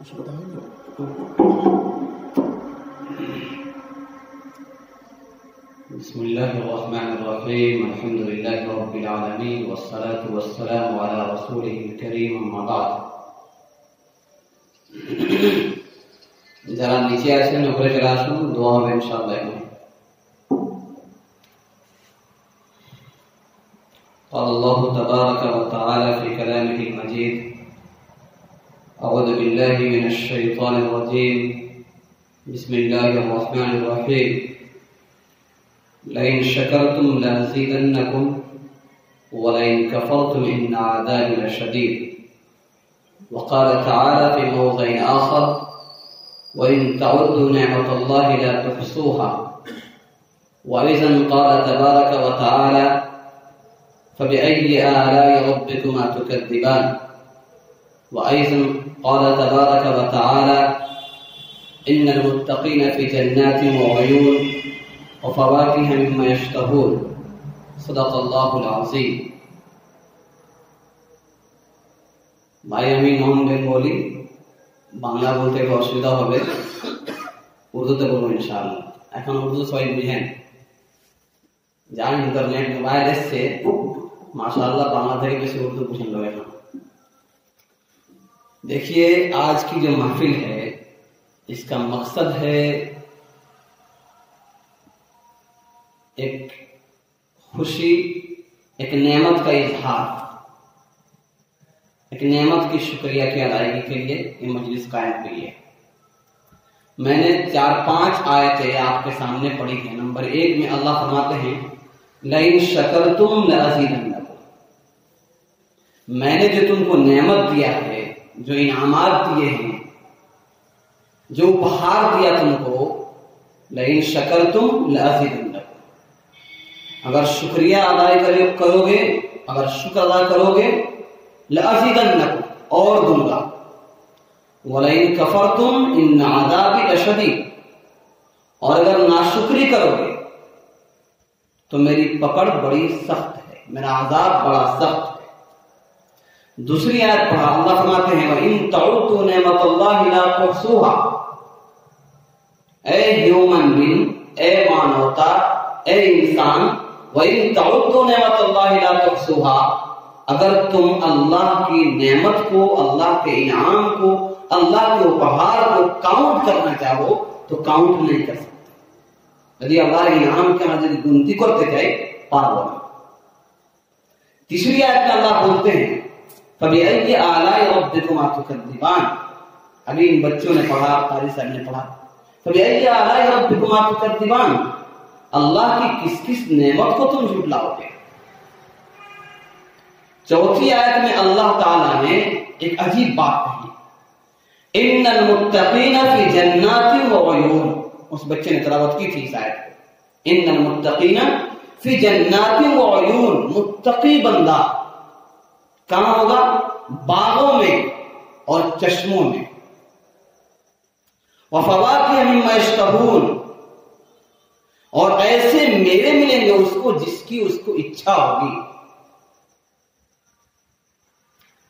بسم الله الرحمن الرحيم الحمد لله رب العالمين والصلاة والسلام على رسوله الكريم أما بعد যারা নিচে আছেন উপরে চলে আসুন দোয়া হবে ইনশাআল্লাহ قال الله تبارك وتعالى في كلامه المجيد أعوذ بالله من الشيطان الرجيم بسم الله الرحمن الرحيم لئن شكرتم لأزيدنكم ولئن كفرتم إن عذابي لشديد وقال تعالى في موضع آخر وإن تعدوا نعمة الله لا تحصوها وأيضا قال تبارك وتعالى فبأي آلاء ربكما تكذبان وأيضا قال تبارك وتعالى إن المتقين في جنات وعيون وفواكه مما يشتهون صدق الله العظيم ভাই আমি নন বেঙ্গলি বাংলা বলতে একটু অসুবিধা হবে উর্দুতে বলবো ইনশাআল্লাহ এখন উর্দু সবাই বুঝেন যার इंटरनेट मोबाइल এসছে माशाअल्लाह बांग्ला থেকে বেশি उर्दू बुझें लोग এখন देखिए आज की जो महफिल है इसका मकसद है एक खुशी एक नेमत का इजहार एक नेमत की शुक्रिया की अदायगी के लिए ये मजलिस कायम हुई है। मैंने 4-5 आयतें आपके सामने पढ़ी है। नंबर 1 में अल्लाह फरमाते हैं लइन शकरतुम लअज़ीदन्नकुम, मैंने जो तुमको नेमत दिया है, जो इनामात दिए हैं, जो उपहार दिया तुमको, लइन शकरतुम लअज़ीदन्नकुम, अगर शुक्रिया अदा करोगे, अगर शुक्र अदा करोगे, लअज़ीदन्नकुम, और दूंगा, वलइन कफरतुम इन्न अज़ाबी लशदीद, और अगर नाशुक्री करोगे तो मेरी पकड़ बड़ी सख्त है, मेरा अज़ाब बड़ा सख्त है। दूसरी आयत पढ़ा, अल्लाह फरमाते हैं इन तउद्दू निअमतल्लाहि ला तुहसूहा, ए ह्यूमन बीइंग, ए मानवता, ए इंसान, वइन तउद्दू निअमतल्लाहि ला तुहसूहा, अगर तुम अल्लाह की नेमत को, अल्लाह के इनाम को, अल्लाह के उपहार को काउंट करना चाहो तो काउंट नहीं कर सकते। यदि अल्लाह के इनाम के यदि गिनती करते जाए पागल। तीसरी आयत में अल्लाह बोलते हैं फबिअय्यि आलाइ रब्बिकुमा तुकज़्ज़िबान, अभी इन बच्चों ने पढ़ा, कारी साहब ने पढ़ा, फबिअय्यि आलाइ रब्बिकुमा तुकज़्ज़िबान, अल्लाह की किस किस नेमत को तुम झुटलाओगे। चौथी आयत में अल्लाह ताला ने एक अजीब बात कही, इन्नल मुत्तकीना फी जन्नातिन व उयून, उस बच्चे ने तिलावत की थी इस आयत को, इन्नल मुत्तकीना फी जन्नातिन व उयून, मुत्तकी बंदा कहां होगा, बागों में और चश्मों में, व फवाकिह मिम्मा यश्तहून, और ऐसे मेवे मिलेंगे उसको जिसकी उसको इच्छा होगी।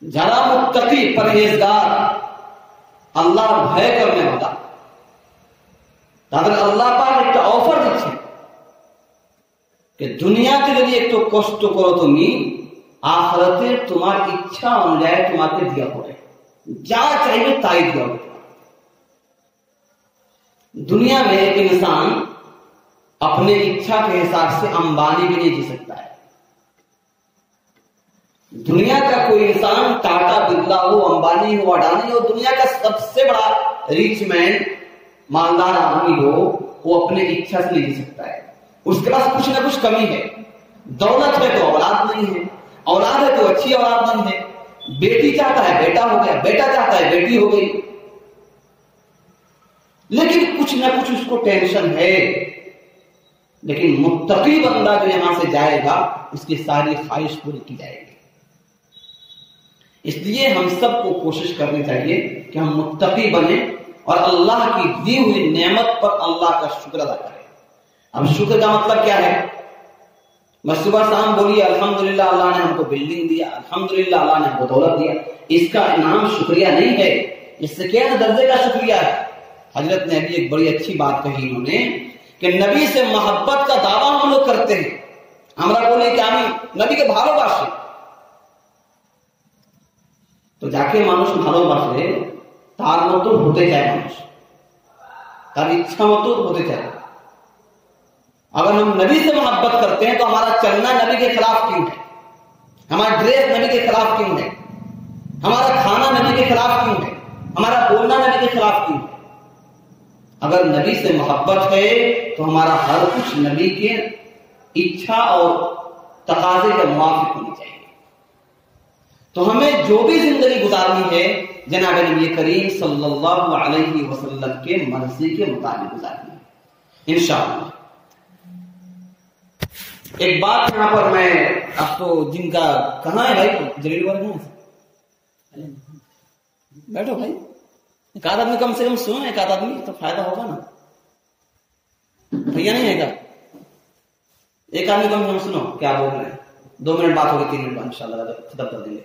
যারা মুত্তাকি পরহেজগার আল্লাহর ভয় করনে वाला তাদের আল্লাহ পাক একটা অফার দিচ্ছেন যে দুনিয়াতে যদি একটু কষ্ট করো তুমি, আখিরাতে তোমার ইচ্ছা অনুযায়ী তোমাকে দেয়া হবে, যা চাইবে তাই দেয়া হবে। दुनिया में एक इंसान अपने इच्छा के हिसाब से अंबानी भी नहीं जी सकता है। दुनिया का कोई इंसान टाटा बिरला हो, अंबानी हो, अडानी हो, दुनिया का सबसे बड़ा रिच मैन, मालदार आदमी हो, वो अपने इच्छा से नहीं जी सकता है। उसके पास कुछ ना कुछ कमी है। दौलत है तो औलाद नहीं है, औलाद है तो अच्छी औलाद नहीं है, बेटी चाहता है बेटा हो गया, बेटा चाहता है बेटी हो गई, लेकिन कुछ ना कुछ उसको टेंशन है। लेकिन मुत्तकी बंदा जो यहां से जाएगा उसकी सारी ख्वाहिश पूरी की जाएगी। इसलिए हम सबको कोशिश करनी चाहिए कि हम मुत्तकी बने और अल्लाह की दी हुई नेमत पर अल्लाह का शुक्र अदा करें। अब शुक्र का मतलब क्या है, बस सुबह शाम बोलिए अल्हम्दुलिल्लाह अल्लाह ने हमको बिल्डिंग दिया, अल्हम्दुलिल्लाह अल्लाह ने हमको दौलत दिया, इसका नाम शुक्रिया नहीं है। اس سے کیا درجے کا شکریہ ہے. حضرت نے ابھی ایک بڑی اچھی بات کہی انہوں نے کہ نبی سے محبت کا دعویٰ ہم لوگ کرتے ہیں, ہمارا بولے کہ ہم نبی کے ভালোবাসি, তো যাকে মানুষ ভালোবাসে তার মতো হতে চায় মানুষ, তার इच्छा মতো হতে চায়. अगर हम नबी से मोहब्बत करते हैं तो हमारा चलना नबी के खिलाफ क्यों है, हमारा ड्रेस नबी के खिलाफ क्यों है, हमारा खाना नबी के खिलाफ क्यों है, हमारा बोलना नबी के खिलाफ क्यों है. अगर नबी से मोहब्बत है तो हमारा हर कुछ नबी के इच्छा और तकाजे के मुवाफिक होनी चाहिए. तो हमें जो भी जिंदगी गुजारनी है जनाब नबी करीम सल्लल्लाहु अलैहि वसल्लम के मर्जी के मुताबिक गुजारनी है इंशाअल्लाह. एक बात यहाँ पर मैं अब तो जिनका कहाँ है भाई जलील वर्ग में बैठो भाई, एक आध आदमी कम से कम सुनो, एक आध आदमी तो फायदा होगा ना. भैया नहीं है क्या, एक आदमी कम से कम सुनो क्या बोल रहे हैं. 2 मिनट बात होगी, 3 मिनट बाद इंशाल्लाह खत्म कर देंगे.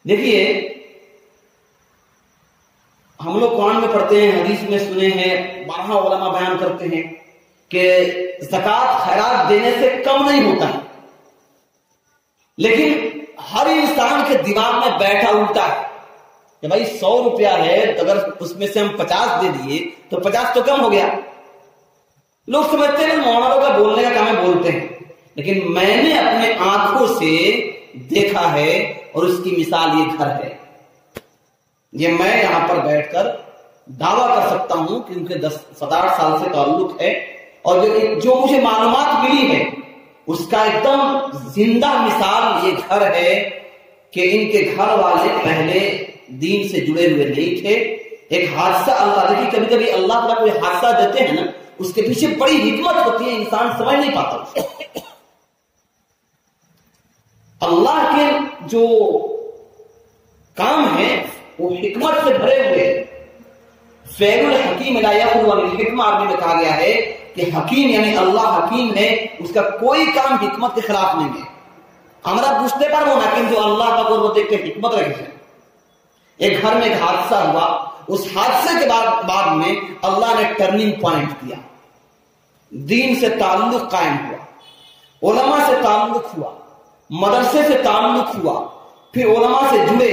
देखिए हम लोग कुरान में पढ़ते हैं, हदीस में सुने हैं, 12 उलमा बयान करते हैं कि ज़कात खैरात देने से कम नहीं होता है. लेकिन हर इंसान के दिमाग में बैठा उल्टा है कि भाई 100 रुपया है, अगर उसमें से हम 50 दे दिए तो 50 तो कम हो गया. लोग समझते हैं मौलाना का बोलने का काम है, बोलते हैं. लेकिन मैंने अपने आंखों से देखा है और उसकी मिसाल ये घर है. ये मैं यहां पर बैठकर दावा कर सकता हूं कि उनके 10-8 साल से ताल्लुक है, और जो मुझे मालूमात मिली है उसका एकदम जिंदा मिसाल ये घर है कि इनके घर वाले पहले दीन से जुड़े हुए नहीं थे. एक हादसा अल्लाह, देखिए कभी कभी अल्लाह ताला कोई हादसा देते हैं ना, उसके पीछे बड़ी हिकमत होती है, इंसान समझ नहीं पाता. अल्लाह के जो काम है वो हिकमत से भरे हुए. फैरुल हकीम ला यखलु अनिल हिकमा अरबी में कहा गया है कि हकीम यानी अल्लाह हकीम है, उसका कोई काम हिकमत के खिलाफ नहीं है. আমরা বুঝতে পারবো না কিন্তু আল্লাহ পাক ওর মধ্যে একটা হিকমত রেখেছেন. एक घर में एक हादसा हुआ, उस हादसे के बाद में अल्लाह ने टर्निंग पॉइंट दिया, दीन से ताल्लुक कायम हुआ, उलमा से ताल्लुक हुआ, मदरसे से ताल्लुक हुआ, फिर उलमा से जुड़े.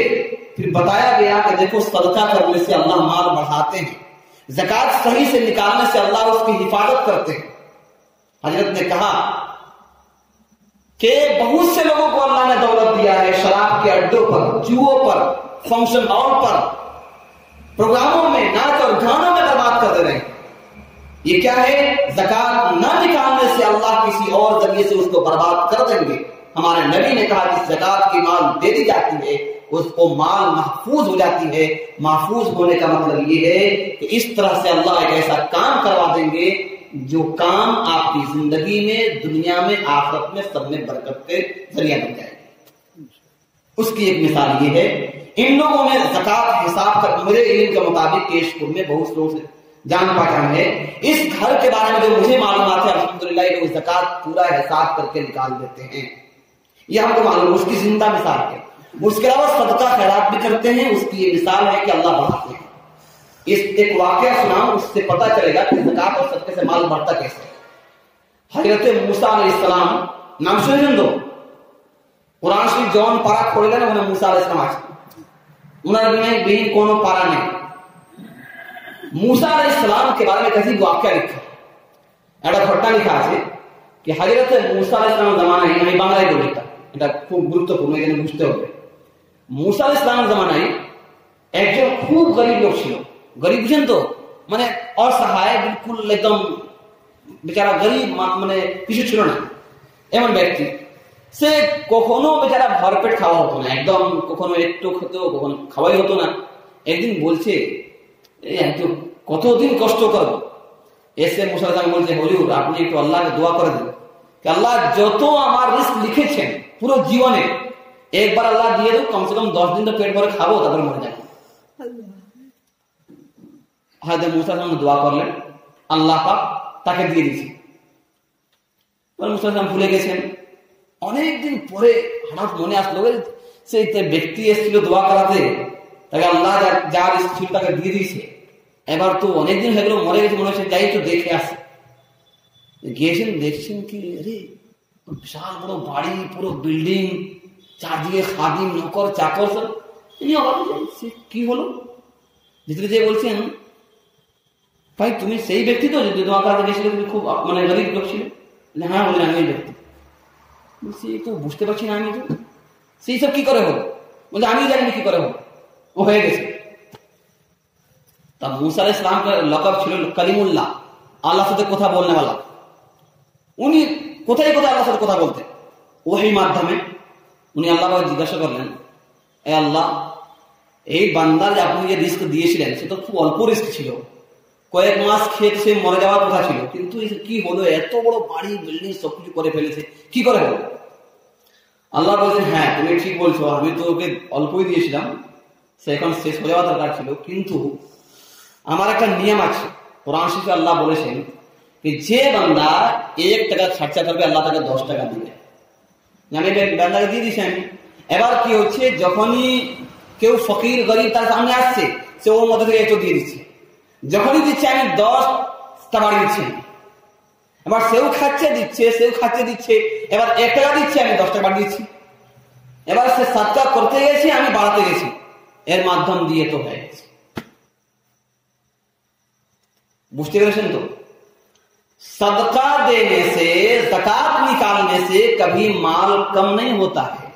फिर बताया गया कि देखो सदका करने से अल्लाह माल बढ़ाते हैं, ज़कात सही से निकालने से अल्लाह उसकी हिफाजत करते हैं. हजरत ने कहा कि बहुत से लोगों को अल्लाह ने दौलत दिया है, शराब के अड्डों पर, जुओं पर, फंक्शन हॉल पर, प्रोग्रामों में, नाच और गानों में बर्बाद कर दे रहे हैं. ये क्या है, ज़कात न निकालने से अल्लाह किसी और जरिए से उसको बर्बाद कर देंगे. हमारे नबी ने कहा कि ज़कात की माल दे दी जाती है, उसको माल महफूज हो जाती है. महफूज होने का मतलब ये है कि इस तरह से अल्लाह एक ऐसा काम करवा देंगे जो काम आपकी जिंदगी में, दुनिया में, आखिरत में, सब में बरकत के जरिया बन जाएगी. उसकी एक मिसाल ये है, इन लोगों ने ज़कात हिसाब कर, मेरे इल्म के मुताबिक केशपुर में बहुत लोग से जान पहचान है. इस घर के बारे में जो मुझे मालूमात है अल्हम्दुलिल्लाह लोग ज़कात पूरा हिसाब करके निकाल देते हैं, ये हमको मालूम. उसकी जिंदा मिसाल है. उसके अलावा सदका खैरात भी करते हैं, उसकी ये मिसाल है कि अल्लाह बढ़ाते हैं. इस एक वाकया सुनाऊं, उससे पता चलेगा कि ज़कात और सदके से माल बढ़ता कैसे. हजरत मूसा अलैहिस्सलाम नाम सुने दो, कुरान शरीफ जौन पारा खोलेगा ना उन्हें मूसा अलैहिस्सलाम आज उन्होंने भी कोनो पारा नहीं. मूसा अलैहिस्सलाम के बारे में कैसी वाकया लिखा একটা ঘটনা লেখা আছে कि हजरत मूसा अलैहिस्सलाम जमानाয়, আমি বাংলায় বলি, এটা খুব গুরুত্বপূর্ণ, এখানে বুঝতে হবে. मूसा अलैहिस्सलाम जमानाয় একজন খুব গরিব লোক ছিল. গরিব বুঝেন তো, মানে অসহায়, বিলকুল একদম বেচারা গরিব, মানে কিছু ছিল না এমন ব্যক্তি. সে কখনো বেচারা ভরপেট খাওয়া হতো না, একদম কখনো একটু খেতো, কখনো খাওয়াই হতো না. একদিন বলছে কতদিন কষ্ট করবো. এসে মুসা আলাইহিস বলছে, হুজুর আপনি একটু আল্লাহকে দোয়া করে দেন कि अल्लाह যত আমার রিস্ক লিখেছেন পুরো জীবনে একবার আল্লাহ দিয়ে দাও, কমসে কম 10 दिन तो पेट भरे খাবো, তারপর মরে যাব. হযরত মুসা আলাইহিস দোয়া করলেন, আল্লাহ পাক তাকে দিয়ে দিয়েছে. মুসা আলাইহিস ভুলে গেছেন. অনেকদিন পরে হঠাৎ মনে আসলো সেই ব্যক্তি এসেছিল দোয়া করাতে, তাকে আল্লাহ যার ছিল তাকে দিয়ে দিয়েছে। এবার তো অনেকদিন হয়ে গেল, মরে গেছে, মনে হচ্ছে যাই তো দেখে আসে। গিয়েছেন, দেখছেন কি আরে বিশাল বড় বাড়ি, পুরো বিল্ডিং, চারদিকে খাদিম, নকর, চাকর সব। ইনি অবাক হয়েছে, কি হলো? ভিতরে যে বলছেন, ভাই তুমি সেই ব্যক্তি তো যে তোমার কাছে গেছিলে, তুমি খুব মানে গরিব লোক ছিল? হ্যাঁ বললেন আমি ওই ব্যক্তি। বলছি তো বুঝতে পারছি না আমি তো, সেই সব কি করে হলো? বলছে আমিও জানি কি করে হলো, ও হয়ে গেছে। তা মুসা আলাইহিস সালামের লকব ছিল কালিমুল্লাহ, আল্লাহর সাথে কথা বলনে वाला। উনি কোথায় কোথায় আল্লাহর সাথে কথা বলতেন ওহীর মাধ্যমে। উনি আল্লাহকে জিজ্ঞাসা করলেন, এ আল্লাহ, এই বান্দার যে আপনি যে রিস্ক দিয়েছিলেন সে তো খুব অল্প রিস্ক ছিল, কয়েক মাস খেয়ে সে মরে যাওয়ার কথা ছিল, কিন্তু কি হলো, এত বড় বাড়ি বিল্ডিং সবকিছু করে ফেলেছে, কি করে হলো? আল্লাহ বলছেন, হ্যাঁ তুমি ঠিক বলছো, আমি তো ওকে অল্পই দিয়েছিলাম, সে এখন শেষ হয়ে যাওয়া দরকার ছিল, কিন্তু আমার একটা নিয়ম আছে। কোরআন শরীফে আল্লাহ বলেছেন कि जे बंदा 1 টাকা খরচা করবে আল্লাহ তাকে 10 টাকা দিবে। আমি বান্দাকে দিয়ে দিছি। আমি এবার কি হচ্ছে, যখনই কেউ ফকির গরিব তার সামনে আসছে, সে ওর মধ্যে থেকে একটু দিয়ে দিচ্ছে। যখনই দিচ্ছে আমি 10টা বাড়ি দিচ্ছি। এবার সেও খাচ্ছে দিচ্ছে, সেও খাচ্ছে দিচ্ছে। এবার 1 টাকা দিচ্ছে, আমি 10 টাকা বাড়ি দিচ্ছি। এবার সে সাদকা করতে গেছে, আমি বাড়াতে গেছি, এর মাধ্যম দিয়ে তো হয়ে গেছে। বুঝতে পেরেছেন তো? सदका देने से, ज़कात निकालने से कभी माल कम नहीं होता है,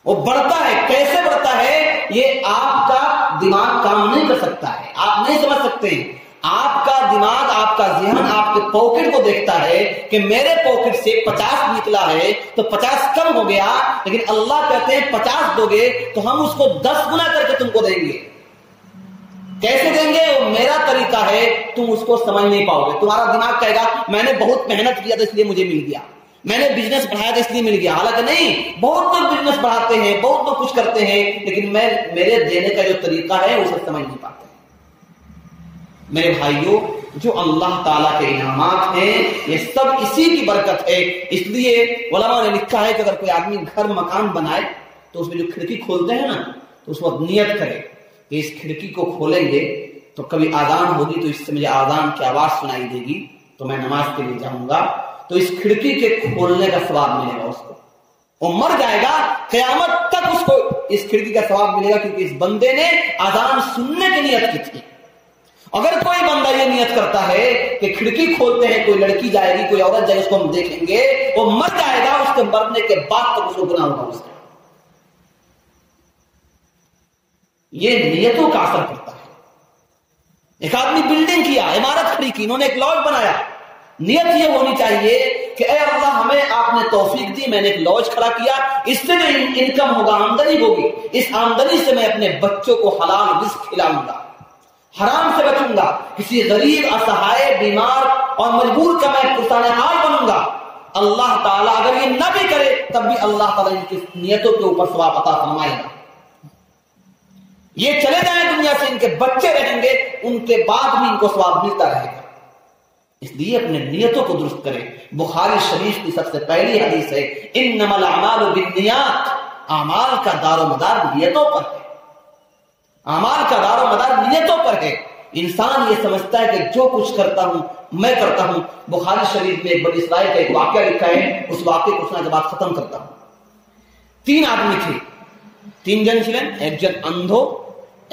वो बढ़ता है। कैसे बढ़ता है ये आपका दिमाग काम नहीं कर सकता है, आप नहीं समझ सकते हैं। आपका दिमाग, आपका ज़हन आपके पॉकेट को देखता है कि मेरे पॉकेट से 50 निकला है तो 50 कम हो गया, लेकिन अल्लाह कहते हैं 50 दोगे तो हम उसको 10 गुना करके तुमको देंगे। कैसे देंगे? वो मेरा तरीका है, तुम उसको समझ नहीं पाओगे। तुम्हारा दिमाग कहेगा मैंने बहुत मेहनत किया था इसलिए मुझे मिल गया, मैंने बिजनेस बढ़ाया था इसलिए मिल गया। हालांकि नहीं, बहुत लोग बिजनेस बढ़ाते हैं, बहुत लोग कुछ करते हैं, लेकिन मेरे देने का जो तरीका है उसे समझ नहीं पाते। मेरे भाइयों, जो अल्लाह ताला के इनामात हैं ये सब इसी की बरकत है। इसलिए उलमा ने लिखा है कि अगर कोई आदमी घर मकान बनाए तो उसमें जो खिड़की खोलते हैं ना, तो उस वक्त नियत करे कि इस खिड़की को खोलेंगे तो कभी आजान होगी तो इससे मुझे आजान की आवाज सुनाई देगी, तो मैं नमाज के लिए जाऊंगा, तो इस खिड़की के खोलने का सवाब मिलेगा उसको। वो मर जाएगा, क़यामत तक उसको इस खिड़की का सवाब मिलेगा, क्योंकि इस बंदे ने आजान सुनने की नियत की थी। अगर कोई बंदा ये नियत करता है कि खिड़की खोलते हैं, कोई लड़की जाएगी, कोई औरत जाएगी, उसको हम देखेंगे, वो मर जाएगा, उसके मरने के बाद तक उसको गुनाह होगा उसका। ये नियतों का असर पड़ता है। एक आदमी बिल्डिंग किया, इमारत खड़ी की, इन्होंने एक लॉज बनाया, नियत ये होनी चाहिए कि ऐ अल्लाह, हमें आपने तौफीक दी, मैंने एक लॉज खड़ा किया, इससे जो इनकम होगा, आमदनी होगी, इस आमदनी से मैं अपने बच्चों को हलाल रिज़्क खिलाऊंगा, हराम से बचूंगा, किसी गरीब, असहाय, बीमार और मजबूर का मैं पुरसाने हाल बनूंगा। अल्लाह ताला अगर ये न भी करे तब भी अल्लाह ताला इनकी नियतों के ऊपर सवाब अता फरमाएगा। ये चले जाए दुनिया से, इनके बच्चे रहेंगे, उनके बाद भी इनको सवाब मिलता रहेगा। इसलिए अपने नियतों को दुरुस्त करें। बुखारी शरीफ की सबसे पहली हदीस है, इन्नमल अमालु बिन्नियात, अमाल का दारोमदार नियतों पर है। अमाल का दारोमदार नियतों पर है। इंसान ये समझता है कि जो कुछ करता हूं मैं करता हूं। बुखारी शरीफ में एक बड़ी इसराइल का एक वाक्य लिखा है, उस वाक्य को सुना के बाद खत्म करता हूं। 3 आदमी थे, 3 জন ছিলেন, একজন অন্ধ,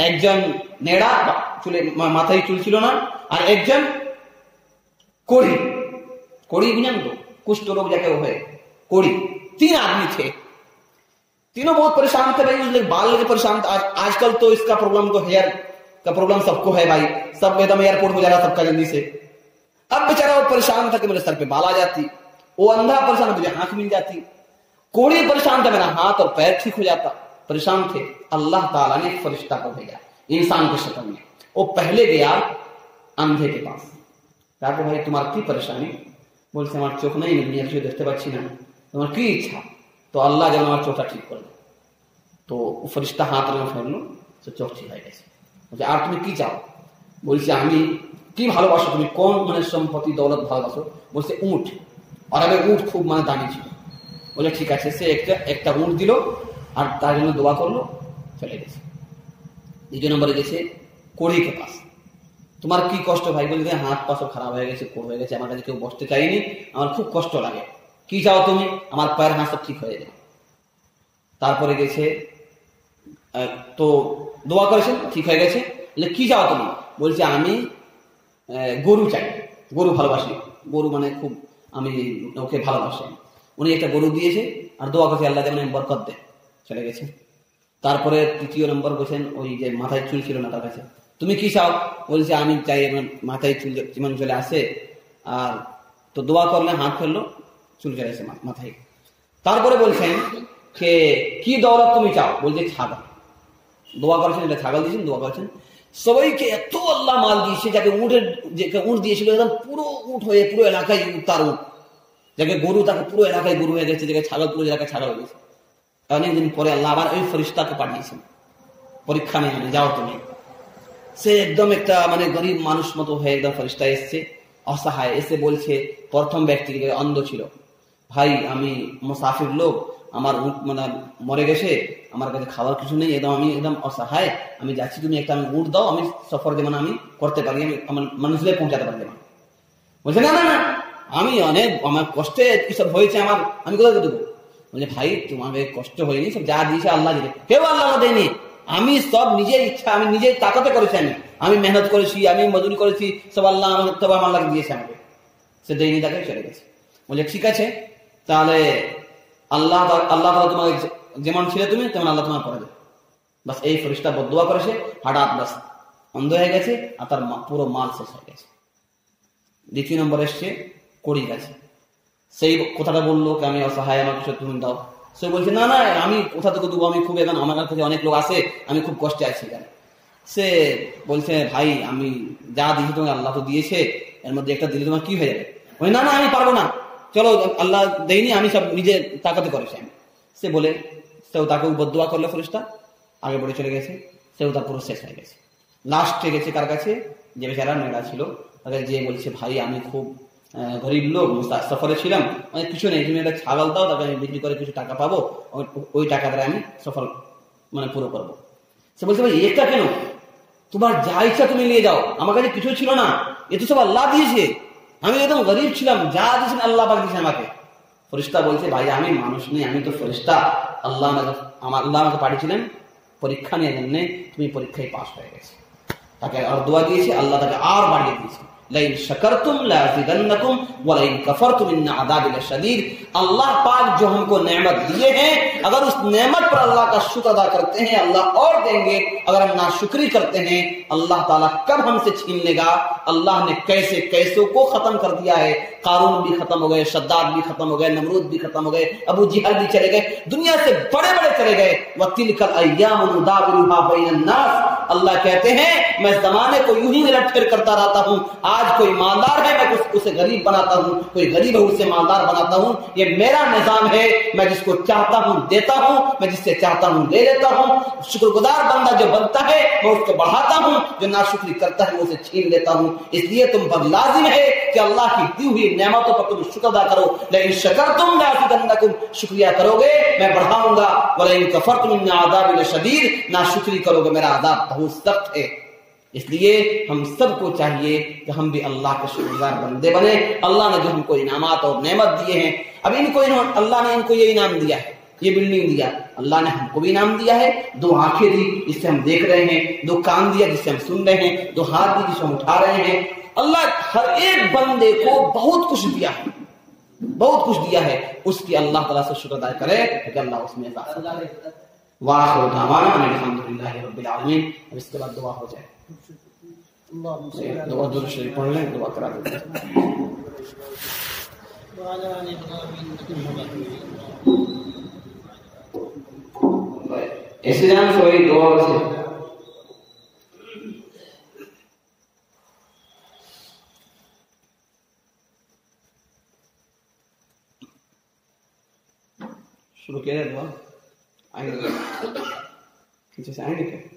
একজন নেড়া, চুলে মাথায় চুল ছিল না, আর একজন कोड़ी, कोड़ी बुझें तो कुष्ठ रोग जाके वो है कोड़ी। 3 आदमी थे, तीनों बहुत परेशान थे भाई, उसने बाल लेके परेशान था। आजकल तो इसका प्रॉब्लम तो हेयर का प्रॉब्लम सबको है भाई, सब एकदम एयरपोर्ट हो जा रहा सबका जल्दी से। अब बेचारा वो परेशान था कि मेरे सर पे बाल आ जाती, वो अंधा परेशान था मुझे आंख मिल जाती, कोड़ी परेशान था मेरा हाथ और पैर ठीक हो जाता। परेशान थे, अल्लाह ताला ने फरिश्ता को भेजा इंसान की शक्ल में। वो पहले गया अंधे के पास, कहा भाई तुम्हारी की परेशानी? बोलते हमारे चोख नहीं दुनिया কিছু দেখতে পাচ্ছি না, তোমার কি ইচ্ছা? তো আল্লাহ যেন আমার চোখটা ঠিক করে। তো ফেরেশতা হাত রেখে ফেললো, তো চোখ ঠিক হয়ে গেছে। বলছে আর তুমি কি চাও? বলছে আমি কি ভালোবাসো, তুমি কোন মানে সম্পত্তি দৌলত ভালোবাসো? বলছে উট, আর আমি উট খুব মানে দামি ছিল। বলে ঠিক আছে, সে একটা উট দিল আর তার জন্য দোয়া করলো, চলে গেছে। দ্বিতীয় নম্বরে গেছে কোড়িকে পাস। তোমার কি কষ্ট ভাই? বলছে হাত পা সব খারাপ হয়ে গেছে, কোড় হয়ে গেছে, আমার কাছে কেউ বসতে চাইনি, আমার খুব কষ্ট লাগে। কি চাও তুমি? আমার পায়ের হাত সব ঠিক হয়ে যাবে। তারপরে গেছে তো দোয়া করেছেন, ঠিক হয়ে গেছে। কি চাও তুমি? বলছে আমি গরু চাই, গরু ভালোবাসি, গরু মানে খুব আমি ওকে ভালোবাসি। উনি একটা গরু দিয়েছে আর দোয়া করছে আল্লাহ যেমন বরকত দেয়, চলে গেছে। তারপরে তৃতীয় নম্বর বলছেন ওই যে মাথায় চুল ছিল না তার কাছে, তুমি কি চাও? বলছে আমি চাই মাথায় চুল যেমন চলে আসে। আর তো দোয়া করলে হাত ফেললো, চুল চলে আসে মাথায়। তারপরে বলছেন যে কি দৌলত তুমি চাও? বলছে ছাগল। দোয়া করেছেন, এটা ছাগল দিয়েছেন, দোয়া করেছেন। সবাইকে এত আল্লাহ মাল দিয়েছে, যাকে উঁট দিয়েছিল একদম পুরো উঁট হয়ে পুরো এলাকায় তার উঁট, যাকে গরু তাকে পুরো এলাকায় গরু হয়ে গেছে, যাকে ছাগল পুরো এলাকায় ছাগল হয়ে গেছে। অনেকদিন পরে আল্লাহ আবার ওই ফেরেশতাকে পাঠিয়েছেন পরীক্ষা নিয়ে, যাও তুমি। সে একদম একটা মানে গরিব মানুষ মতো হয়ে একদম ফেরেশতা এসছে, অসহায়, এসে বলছে প্রথম ব্যক্তিকে, অন্ধ ছিল, ভাই আমি মুসাফির লোক, আমার উট মানে মরে গেছে, আমার কাছে খাবার কিছু নেই, একদম আমি একদম অসহায়, আমি যাচ্ছি, তুমি একটা আমি উট দাও, আমি সফর যেমন আমি করতে পারি, আমি আমার মানুষদের পৌঁছাতে পারি। বলছে না না না, আমি অনেক আমার কষ্টে এসব হয়েছে, আমার আমি কোথায় দেবো? বলছে ভাই তোমাকে কষ্ট হয়নি, সব যা দিয়েছে আল্লাহ দিয়েছে, কেউ আল্লাহ দেয়নি, আমি সব নিজের ইচ্ছা, আমি নিজের তাকাতে করেছি, আমি মেহনত করেছি, আমি মজুরি করেছি, সব আল্লাহ আমার দিয়েছে আমাকে। সে দেয়নি, তাকে চলে গেছে। বলছে ঠিক আছে, তাহলে আল্লাহ আল্লাহ তোমাকে যেমন ছিল তুমি তেমন আল্লাহ তোমার করে দেবে। বাস এই ফেরেশতা বদদুয়া করেছে, হঠাৎ বাস অন্ধ হয়ে গেছে আর তার পুরো মাল শেষ হয়ে গেছে। দ্বিতীয় নম্বর এসছে কড়ি গাছে। সেই কথাটা বললো কি আমি অসহায়, আমার কিছু তুমি দাও। সে বলছে না না, আমি কোথা থেকে দেবো, আমি খুব এখন আমার কাছে অনেক লোক আসে, আমি খুব কষ্টে আছি এখানে। সে বলছে ভাই আমি যা দিয়েছি তোমাকে আল্লাহ তো দিয়েছে, এর মধ্যে একটা দিলে তোমার কি হয়ে যাবে? না না আমি পারবো না, চলো আল্লাহ দেয়নি, আমি সব নিজে তাকাতে করেছি আমি। সে বলে সেও তাকে বদদুয়া করলো, ফেরেশতা আগে বলে চলে গেছে, সেও তার পুরো শেষ হয়ে গেছে। লাস্টে গেছে কার কাছে? যে বেচারা মেয়েরা ছিল তাকে, যে বলছে ভাই আমি খুব গরিব লোক, সফরে ছিলাম, অনেক কিছু নেই, তুমি একটা ছাগল দাও, তাকে আমি বিক্রি করে কিছু টাকা পাবো, ওই টাকা দ্বারা আমি সফর মানে পুরো করবো। সে বলছে ভাই এটা কেন? তোমার যা ইচ্ছা তুমি নিয়ে যাও, আমার কাছে কিছু ছিল না, এ তো সব আল্লাহ দিয়েছে, আমি একদম গরিব ছিলাম, যা দিয়েছেন আল্লাহ পাক দিয়েছেন আমাকে। ফেরেশতা বলছে ভাই আমি মানুষ নেই, আমি তো ফেরেশতা, আল্লাহ আমাকে পাঠিয়েছিলেন পরীক্ষা নিয়ে জন্য, তুমি পরীক্ষায় পাস হয়ে গেছে। তাকে আর দোয়া দিয়েছে, আল্লাহ তাকে আর বাড়িয়ে দিয়েছে, লাইন শাকারতুম লাযিদান্নাকুম ওয়া লাইন কাফারতুম ইন্না আযাবি লাশাদীদ। अल्लाह पाक जो हमको नेमत दिए हैं, अगर उस नेमत पर अल्लाह का शुक्र अदा करते हैं अल्लाह और देंगे, अगर हम नाशुक्री करते हैं अल्लाह ताला कब हमसे छीन लेगा। अल्लाह ने कैसे कैसों को खत्म कर दिया है, कारून भी खत्म हो गए, शद्दाद भी खत्म हो गए, नमरूद भी खत्म हो गए, अबू जिहल भी चले गए, दुनिया से बड़े बड़े चले गए। वतिलकल अय्यामु नुदाविलुहा बैनन नास, अल्लाह कहते हैं मैं जमाने को यूं ही उलट फेर करता रहता हूं, आज कोई मालदार है मैं उसे गरीब बनाता हूं, कोई गरीब है उसे मालदार बनाता हूं, ये मेरा निजाम है, मैं जिसको चाहता हूं देता हूं, मैं जिससे चाहता हूं ले लेता हूं। शुक्रगुजार बंदा जो बनता है मैं उसको बढ़ाता हूं, जो नाशुक्री करता है मैं उसे छीन लेता हूं। इसलिए तुम पर लाजिम है कि अल्लाह की दी हुई नेमतों पर तुम शुक्र अदा करो। लेकिन शकरतुम लाज़िदन्नकुम, शुक्रिया करोगे मैं बढ़ाऊंगा, वलइन कफरतुम इन्न अज़ाबी लशदीद, नाशुक्री करोगे मेरा अज़ाब बहुत सख्त है। इसलिए हम सबको चाहिए कि हम भी अल्लाह के शुक्रगुजार बंदे बने। अल्लाह ने जो हमको इनामात और नेमत दिए हैं, अब अल्लाह ने इनको ये इनाम दिया है, ये बिल्डिंग दिया, अल्लाह ने हमको भी इनाम दिया है, दो आंखें दी जिससे हम देख रहे हैं, दो कान दिया जिससे हम सुन रहे हैं, दो हाथ दी जिससे हम उठा रहे हैं। अल्लाह हर एक बंदे को बहुत कुछ दिया है, बहुत कुछ दिया है, उसकी अल्लाह ताला से शुक्र अदा करे कि अल्लाह उसमें वाखिर दावाना अल्हम्दुलिल्लाहि रब्बिल आलमीन। अब इसके बाद दुआ हो जाए, दुआ दुरूद शरीफ पढ़ लें, दुआ करा देते हैं। ऐसे जान सोई दुआ से शुरू किया दुआ आएंगे, पीछे से आएंगे क्या?